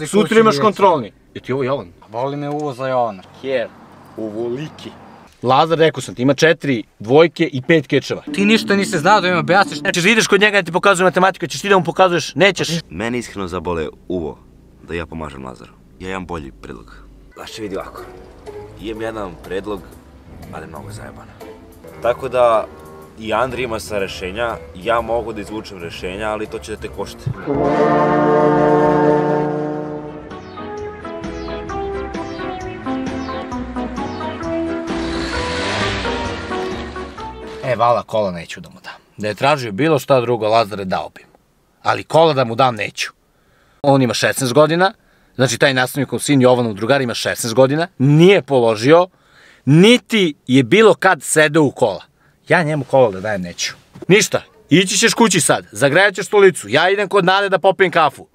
Sutra imaš kontrolni. Je ti ovo Jovan? Voli me uvo za Jovana. Kjer. Uvoliki. Lazar, rekao sam ti, ima 4 dvojke i 5 kečeva. Ti ništa nisi znao da mi objasniš. Znači, ideš kod njega da ti pokazuje matematiku, ćeš ti da mu pokazuješ, nećeš. Mene iskreno zabole uvo da ja pomažem Lazaru. Ja imam bolji predlog. Znači, vidi ovako. Imam jedan predlog, ali mnogo zajeban. Tako da i Andri ima sa rešenja, ja mogu da izvučem rešenja, ali to će da te košte. Vala, kola neću da mu dam. Da je tražio bilo šta drugo, Lazare, dao bi mu. Ali kola da mu dam neću. On ima 16 godina, znači taj nastavnikov sin Jovanov drugar ima 16 godina, nije položio, niti je bilo kad sedeo u kola. Ja njemu kola da dajem neću. Ništa, ići ćeš kući sad, zagrejat ćeš stolicu, ja idem kod Nade da popijem kafu.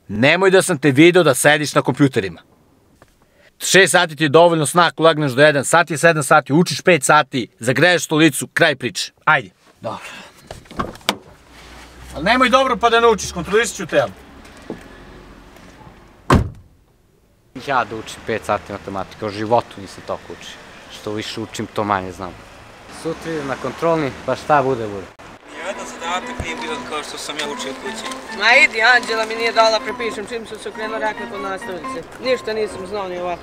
Nemoj da sam te video da sediš na kompjuterima. 6 sati ti je dovoljno sna ako lagneš do 1, sat je 7 sati, učiš 5 sati, zagreješ stolicu, kraj priče. Ajde. Dobro. Ali nemoj dobro pa da naučiš, kontrolisat ću telo. Ja da učim 5 sati matematike, u životu nisam toliko učio. Što više učim, to manje znam. Sutra idem na kontrolni, pa šta bude, bude. Nijedan zadatak nije bio kao što sam ja učio kući. Ma idi, Anđela mi nije dala prepišem čim sam se okrenuo rekla kod nastavnice. Ništa nisam znao ni ovako.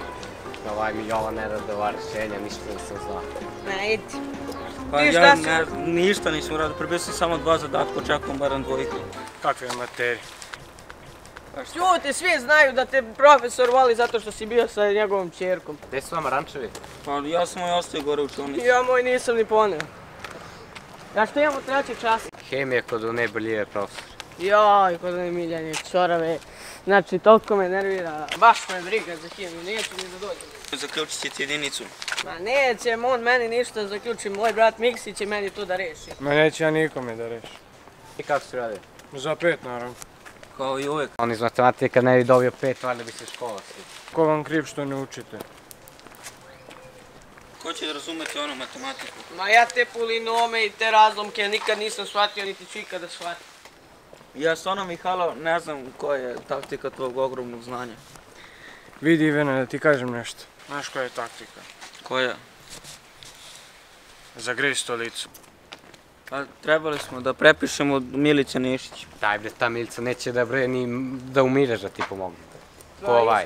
Ovaj mi Jovan ne rade ova rešenja, ništa nisam znao. Ma idi. Pa ja ništa nisam uradio, prebio sam samo 2 zadatka, očekujem barem 2. Kakve materije? Čuti, svi znaju da te profesor voli zato što si bio sa njegovom čerkom. Gde su vama rančevi? Pa ja sam moj ostavio gore u učonici. Ja moj nisam ni poneo. Ja što imamo 3. čas? Hemija kod one Brljive profesor. Joj, kod one Miljane čorave. Znači, toliko me nervira. Baš me briga za hemiju, neću ni da dođem. Zaključit ćete jedinicu. Ma neće on meni ništa zaključi, moj brat Miksi će meni to da reši. Ma neće ja nikome da reši. I kako si radio? Za 5 naravno. Kao i uvek. On iz matematike kad ne bi dobio 5, valjda bi se škola svi. Ko vam kriv što ne učite? Ko će da razumeti onu matematiku? Ma ja te polinome i te razlomke nikad nisam shvatio, niti ću ikada shvatiti. Ja stvarno, Mihajlo, ne znam koja je taktika tvojeg ogromnog znanja. Vidi Ivane, da ti kažem nešto. Znaš koja je taktika? Koja? Zagrej stolicu. Pa trebali smo da prepišemo Milića Nišić. Daj bre, ta Milica neće da bre ni da umireš da ti pomogne. Ko ovaj?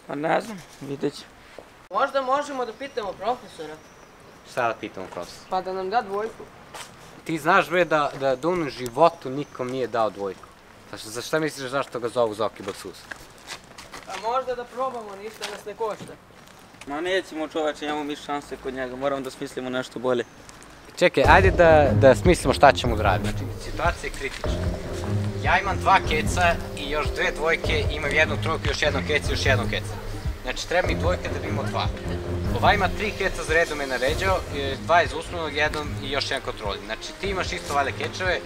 Pa ne znam, vidjet će. Možda možemo da pitamo profesora. Šta da pitamo profesora? Pa da nam da 2. Ti znaš bre da u životu nikom nije dao 2. Za šta misliš zašto ga zovu Zoki Baksus? Pa možda da probamo, ništa nas ne košta. Ma nećemo čoveče, imamo mi šanse kod njega, moramo da smislimo nešto bolje. Čekaj, ajde da smislimo šta ćemo da radimo. Znači, situacija je kritična. Ja imam 2 keca i još 2 dvojke, imam 1 trojku, još 1 keca i još 1 keca. Znači, treba mi dvojka da bi imao 2. Ova ima 3 keca za redom je naređao, 2 iz usmenog, 1 i još 1 kontrolni. Znači, ti imaš isto valjda kečeve,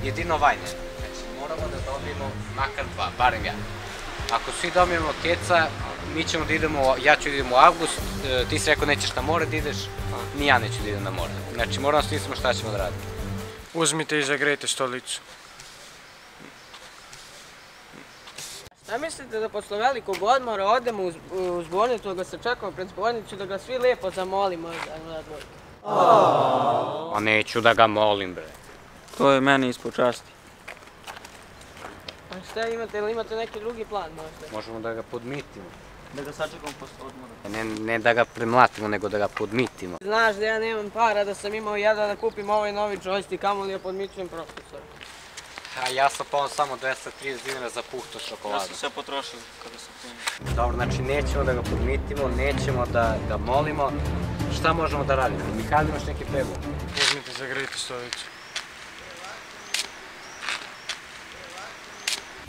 jedino ovaj ne. Znači, moramo da dobijemo makar 2, barem ja. Ako svi dobijemo keca, mi ćemo da idemo, ja ću da idem u avgust, ti si rekao nećeš na more da ideš, ni ja neću da idem na more. Znači, moramo da smislimo šta ćemo da radimo. Uzmite i zagrejte stolicu. Šta mislite da posle velikog odmora odemo u zbornicu, da ga se čekamo pred zbornicu, da ga svi lijepo zamolimo da da 2? A neću da ga molim, bre. To je meni ispod časti. Pa šta imate, ili imate neki drugi plan možda? Možemo da ga podmitimo. Da ga sačekamo posle odmora. Ne da ga premlatimo, nego da ga podmitimo. Znaš da ja nemam para, da sam imao jedan da kupim ovaj novi joystick, kamo li ja podmićujem profesora. A ja sam pa on samo 230 dinara za puhto šokoladu. Ja sam se potrošio kada sam krenuo. Dobro, znači nećemo da ga podmitimo, nećemo da ga molimo. Šta možemo da radimo? Mihajlo, imaš neki predlog? Uzmite i zagrejte stolicu.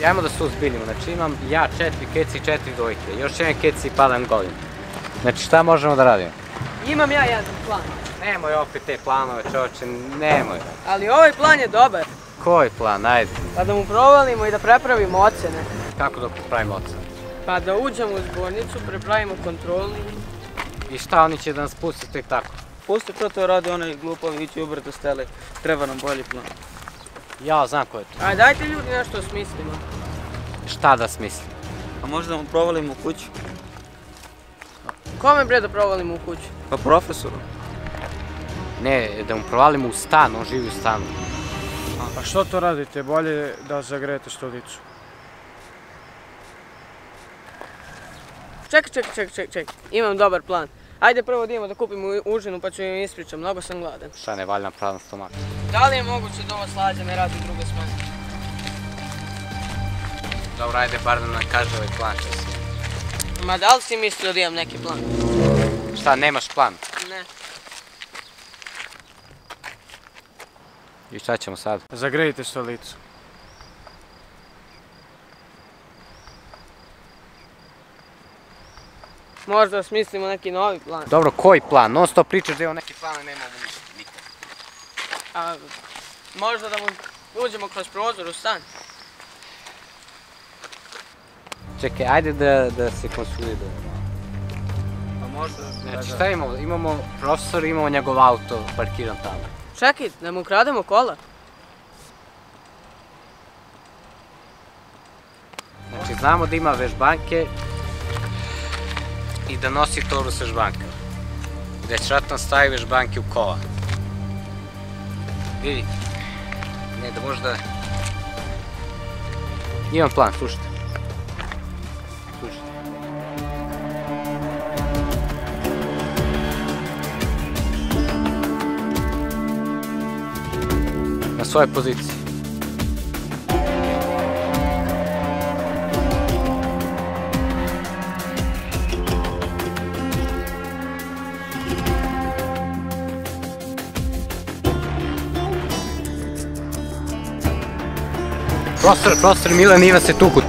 Ajmo da se uzbiljimo, znači imam ja 4 keci i 4 dvojke, još 1 keci i padam golim. Znači šta možemo da radimo? Imam ja jedan plan. Nemoj opet te planove, čovječe, nemoj. Ali ovaj plan je dobar. Koji plan, ajde? Pa da mu provalimo i da prepravimo ocene. Kako da prepravimo ocene? Pa da uđemo u zbornicu, prepravimo kontrolni. I šta, oni će da nas pusti tek tako? Pusti to radi onaj glupovi, ići ubrdo stele, treba nam bolji plan. Ja znam ko je to. Ajde, dajte ljudi nešto smislimo. Šta da smislim? A možda da mu provalimo u kuću? Kome bre da provalimo u kuću? Pa profesoru. Ne, da mu provalimo u stan, on živi u stanu. A što to radite? Bolje da zagrejete stolicu. Čekaj. Imam dobar plan. Ajde prvo da idemo da kupimo užinu pa ću im ispričam, mnogo sam gladan. Šta ne valja na prazan stomak? Da li je moguće da ova Slađa ne radi druge smene? Dobro, ajde bar da nam kaže ovaj plan što si. Ma da li si mislio da imam neki plan? Šta, nemaš plan? Ne. I šta ćemo sad? Zagrejte stolicu. Možda smislimo neki novi plan. Dobro, koji plan? Non stop pričaš da imamo neki plan, a nemamo ništa, nikad. A, možda da mu uđemo kroz prozor u stan. Čekaj, ajde da se konsolidujemo. Pa možda... Znači šta imamo? Imamo profesor, imamo njegov auto parkiran tamo. Čekaj, da mu ukrademo kola. Znači znamo da ima vežbanke i da nosi torbu sa vežbankama. Da će vjerojatno stavi vežbanke u kola. Vidi. Ne, da možda... Imam plan, slušajte. Na svojoj poziciji. Profesor Milan i Ivan se tuku.